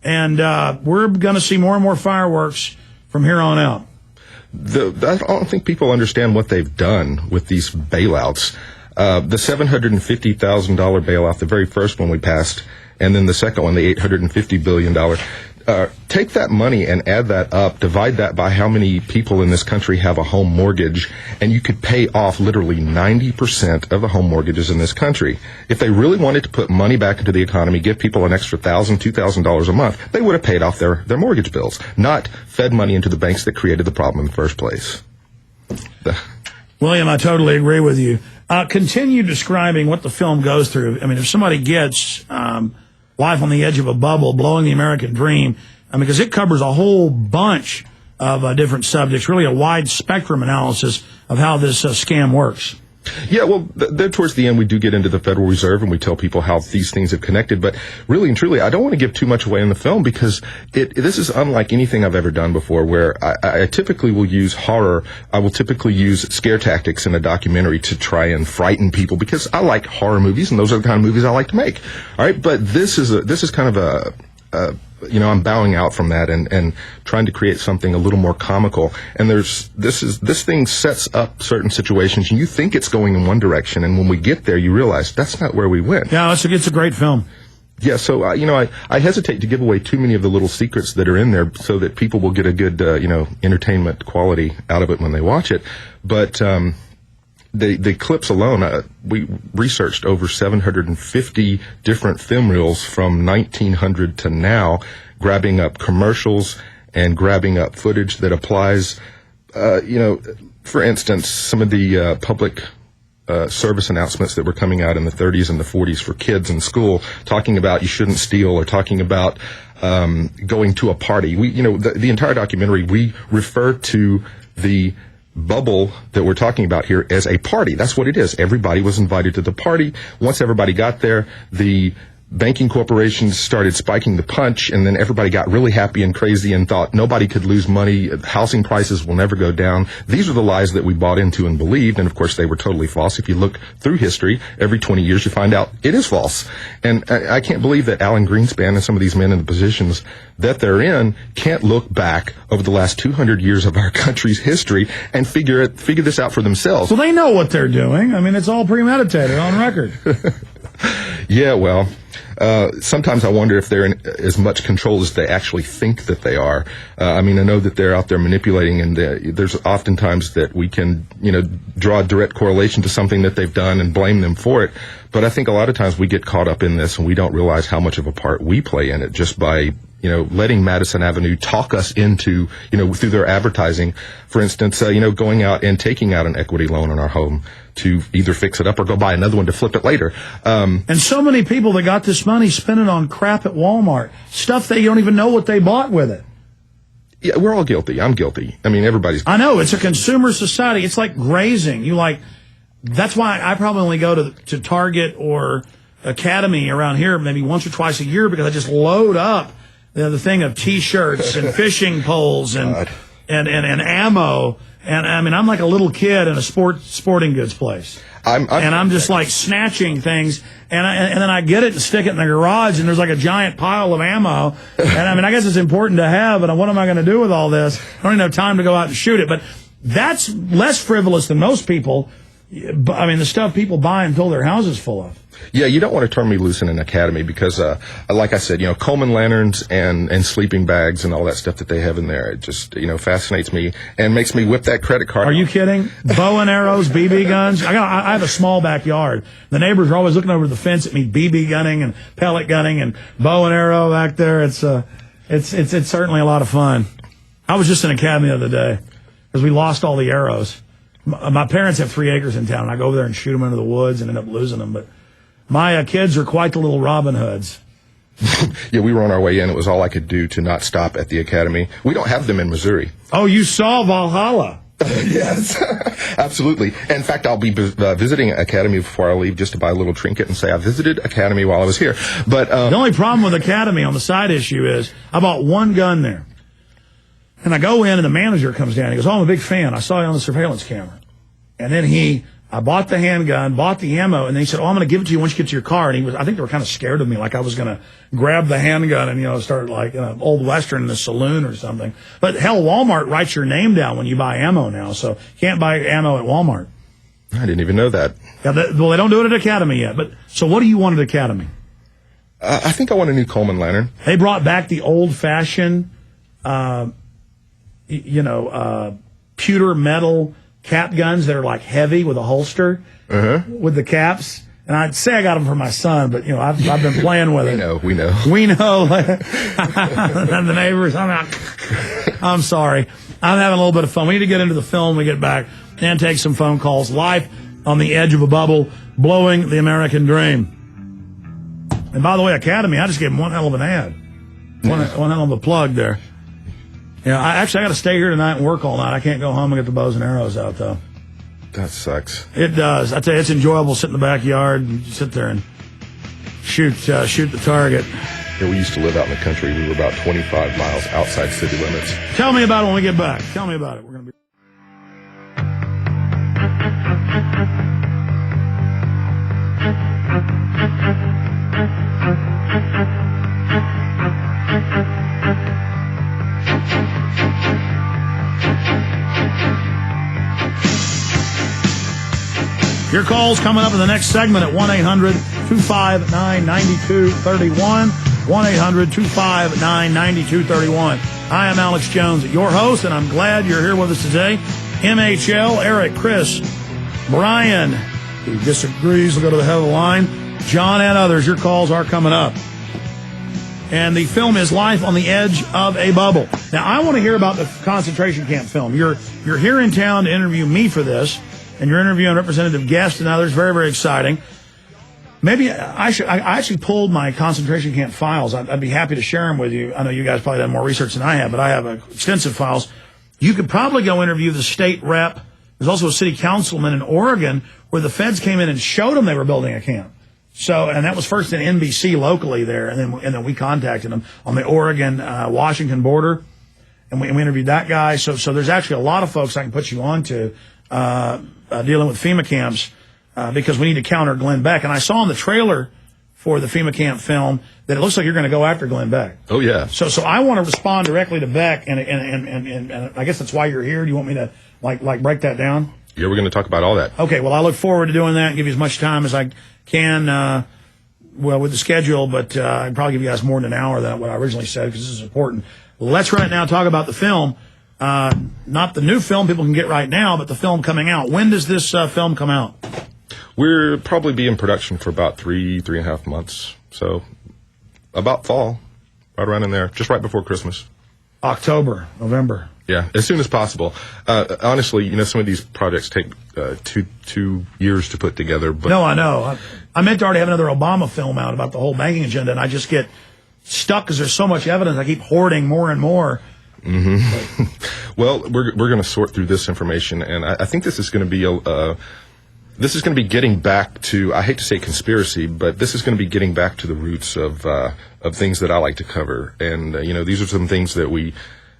and we're going to see more and more fireworks from here on out. I don't think people understand what they've done with these bailouts. The $750,000 bailout, the very first one we passed, and then the second one, the $850 billion. Take that money and add that up, divide that by how many people in this country have a home mortgage, and you could pay off literally 90% of the home mortgages in this country. If they really wanted to put money back into the economy, give people an extra $1,000, $2,000 a month, they would have paid off their mortgage bills, not fed money into the banks that created the problem in the first place. William, I totally agree with you. Continue describing what the film goes through. I mean, if somebody gets Life on the Edge of a Bubble, Blowing the American Dream, I mean, because it covers a whole bunch of different subjects, really a wide spectrum analysis of how this scam works. Yeah, well, then towards the end, we do get into the Federal Reserve, and we tell people how these things have connected. But really and truly, I don't want to give too much away in the film, because this is unlike anything I've ever done before, where I typically will use horror. I will typically use scare tactics in a documentary to try and frighten people, because I like horror movies, and those are the kind of movies I like to make. All right, but this is kind of I'm bowing out from that and trying to create something a little more comical. And this thing sets up certain situations, and you think it's going in one direction, and when we get there, you realize that's not where we went. Yeah, it's a great film. Yeah, so I hesitate to give away too many of the little secrets that are in there, so that people will get a good entertainment quality out of it when they watch it. But the clips alone, we researched over 750 different film reels from 1900 to now, grabbing up commercials and grabbing up footage that applies, for instance, some of the public service announcements that were coming out in the 30s and the 40s for kids in school, talking about you shouldn't steal, or talking about going to a party. The entire documentary, we refer to the bubble that we're talking about here as a party. That's what it is. Everybody was invited to the party. Once everybody got there, the banking corporations started spiking the punch, and then everybody got really happy and crazy and thought nobody could lose money. Housing prices will never go down. These are the lies that we bought into and believed, and of course they were totally false. If you look through history, every 20 years you find out it is false. And I can't believe that Alan Greenspan and some of these men in the positions that they're in can't look back over the last 200 years of our country's history and figure this out for themselves. Well, they know what they're doing. I mean, it's all premeditated on record. Yeah, well, sometimes I wonder if they're in as much control as they actually think that they are. I know that they're out there manipulating, and there's oftentimes that we can, draw a direct correlation to something that they've done and blame them for it. But I think a lot of times we get caught up in this, and we don't realize how much of a part we play in it just by letting Madison Avenue talk us into, through their advertising, for instance, going out and taking out an equity loan on our home to either fix it up or go buy another one to flip it later. And so many people that got this money spend it on crap at Walmart, stuff that you don't even know what they bought with it. Yeah, we're all guilty. I'm guilty. Everybody's. I know, it's a consumer society. It's like grazing. That's why I probably only go to Target or Academy around here maybe once or twice a year, because I just load up the thing of T-shirts and fishing poles and ammo. And I'm like a little kid in a sporting goods place. I'm just like snatching things, and then I get it and stick it in the garage, and there's like a giant pile of ammo. And I guess it's important to have, but what am I going to do with all this? I don't even have time to go out and shoot it. But that's less frivolous than most people. The stuff people buy and fill their houses full of. Yeah, you don't want to turn me loose in an academy because, like I said, Coleman lanterns and sleeping bags and all that stuff that they have in there, it just, fascinates me and makes me whip that credit card. Are you kidding? Bow and arrows, BB guns. I have a small backyard. The neighbors are always looking over the fence at me, BB gunning and pellet gunning and bow and arrow back there. It's certainly a lot of fun. I was just in academy the other day because we lost all the arrows. My parents have 3 acres in town, and I go over there and shoot them into the woods and end up losing them. But my kids are quite the little Robin Hoods. Yeah, we were on our way in. It was all I could do to not stop at the academy. We don't have them in Missouri. Oh, you saw Valhalla. Yes, absolutely. In fact, I'll be visiting Academy before I leave just to buy a little trinket and say I visited Academy while I was here. But the only problem with Academy on the side issue is I bought one gun there. And I go in, and the manager comes down. He goes, "Oh, I'm a big fan. I saw you on the surveillance camera." And then he I bought the handgun, bought the ammo, and they said, "Oh, I'm going to give it to you once you get to your car." And I think they were kind of scared of me, like I was going to grab the handgun and, start like old Western in the saloon or something. But hell, Walmart writes your name down when you buy ammo now, so you can't buy ammo at Walmart. I didn't even know that. Yeah, well, they don't do it at Academy yet. But so what do you want at Academy? I think I want a new Coleman lantern. They brought back the old-fashioned, pewter metal cap guns that are like heavy with a holster with the caps. And I'd say I got them for my son, but I've been playing with it. We know. And the neighbors. I'm sorry. I'm having a little bit of fun. We need to get into the film when we get back and take some phone calls. Life on the edge of a bubble, blowing the American dream. And by the way, Academy, I just gave them one hell of an ad, one hell of a plug there. I got to stay here tonight and work all night. I can't go home and get the bows and arrows out, though. That sucks. It does. I tell you, it's enjoyable sitting in the backyard and sit there and shoot the target. Yeah, we used to live out in the country. We were about 25 miles outside city limits. Tell me about it when we get back. Tell me about it. We're going to be. Your call's coming up in the next segment at 1-800-259-9231. 1-800-259-9231. Hi, I'm Alex Jones, your host, and I'm glad you're here with us today. MHL, Eric, Chris, Brian, who disagrees, will go to the head of the line. John and others, your calls are coming up. And the film is Life on the Edge of a Bubble. Now, I want to hear about the concentration camp film. You're here in town to interview me for this, and you're interviewing Representative Guest and others. Very, very exciting. Maybe I actually pulled my concentration camp files. I'd be happy to share them with you. I know you guys probably done more research than I have, but I have extensive files. You could probably go interview the state rep. There's also a city councilman in Oregon where the feds came in and showed them they were building a camp. So, and that was first in NBC locally there, and then we contacted them on the Oregon-Washington border, and we interviewed that guy. So there's actually a lot of folks I can put you on to dealing with FEMA camps because we need to counter Glenn Beck. And I saw in the trailer for the FEMA camp film that it looks like you're going to go after Glenn Beck. Oh, yeah. So I want to respond directly to Beck, and I guess that's why you're here. Do you want me to like break that down? Yeah, we're going to talk about all that. Okay, well, I look forward to doing that and give you as much time as I can, with the schedule, but I'd probably give you guys more than an hour than what I originally said because this is important. Let's right now talk about the film. Not the new film people can get right now, but the film coming out. When does this film come out? We'll probably be in production for about 3.5 months. So about fall, right around in there, just right before Christmas. October, November. Yeah, as soon as possible. Honestly, some of these projects take 2 years to put together. But no, I know. I meant to already have another Obama film out about the whole banking agenda, and I just get stuck because there's so much evidence. I keep hoarding more and more. Mm-hmm. Well, we're going to sort through this information, and I think this is going to be this is going to be getting back to, I hate to say conspiracy, but this is going to be getting back to the roots of things that I like to cover. And these are some things that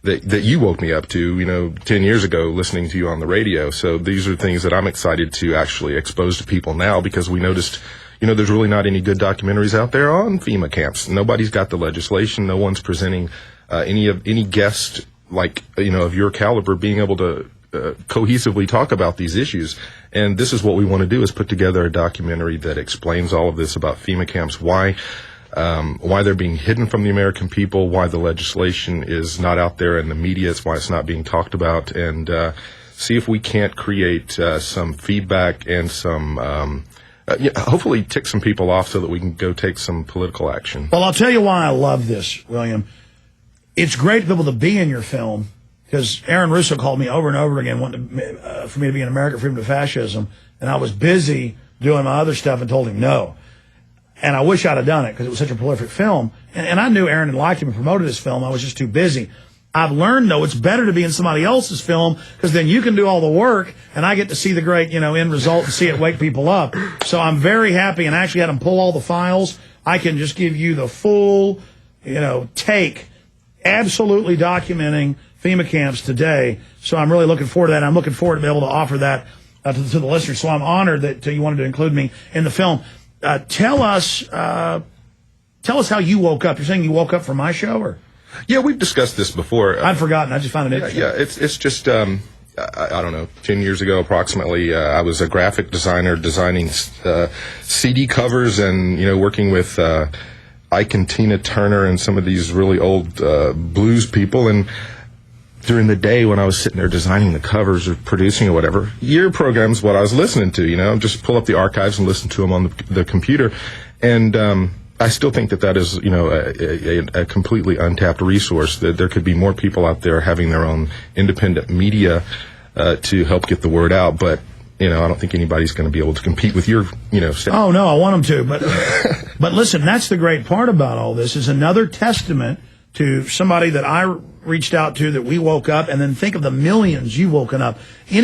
that you woke me up to, 10 years ago listening to you on the radio. So these are things that I'm excited to actually expose to people now because we noticed, there's really not any good documentaries out there on FEMA camps. Nobody's got the legislation. No one's presenting any guest of your caliber being able to cohesively talk about these issues. And this is what we want to do, is put together a documentary that explains all of this about FEMA camps, why they're being hidden from the American people, why the legislation is not out there in the media, it's why it's not being talked about, and see if we can't create some feedback and some hopefully tick some people off so that we can go take some political action. Well, I'll tell you why I love this, William. It's great to be able to be in your film, because Aaron Russo called me over and over again wanting for me to be in America Freedom to Fascism, and I was busy doing my other stuff and told him no. And I wish I'd have done it because it was such a prolific film. And I knew Aaron had liked him and promoted his film. I was just too busy. I've learned, though, it's better to be in somebody else's film because then you can do all the work and I get to see the great, end result and see it wake people up. So I'm very happy, and I actually had him pull all the files. I can just give you the full, take, absolutely documenting FEMA camps today. So I'm really looking forward to that. I'm looking forward to be able to offer that to the listeners. So I'm honored that you wanted to include me in the film. Tell us how you woke up. You're saying you woke up for my show, or? Yeah, we've discussed this before. I'd forgotten. I just found it interesting. Yeah, it's just, I don't know, 10 years ago approximately, I was a graphic designer designing CD covers and, working with Ike and Tina Turner and some of these really old blues people. And during the day when I was sitting there designing the covers or producing or whatever, your program's what I was listening to, just pull up the archives and listen to them on the computer. And I still think that is, a completely untapped resource, that there could be more people out there having their own independent media to help get the word out. But, I don't think anybody's going to be able to compete with your, stuff. Oh, no, I want them to. But listen, that's the great part about all this, is another testament to somebody that I reached out to, that we woke up, and then think of the millions you've woken up.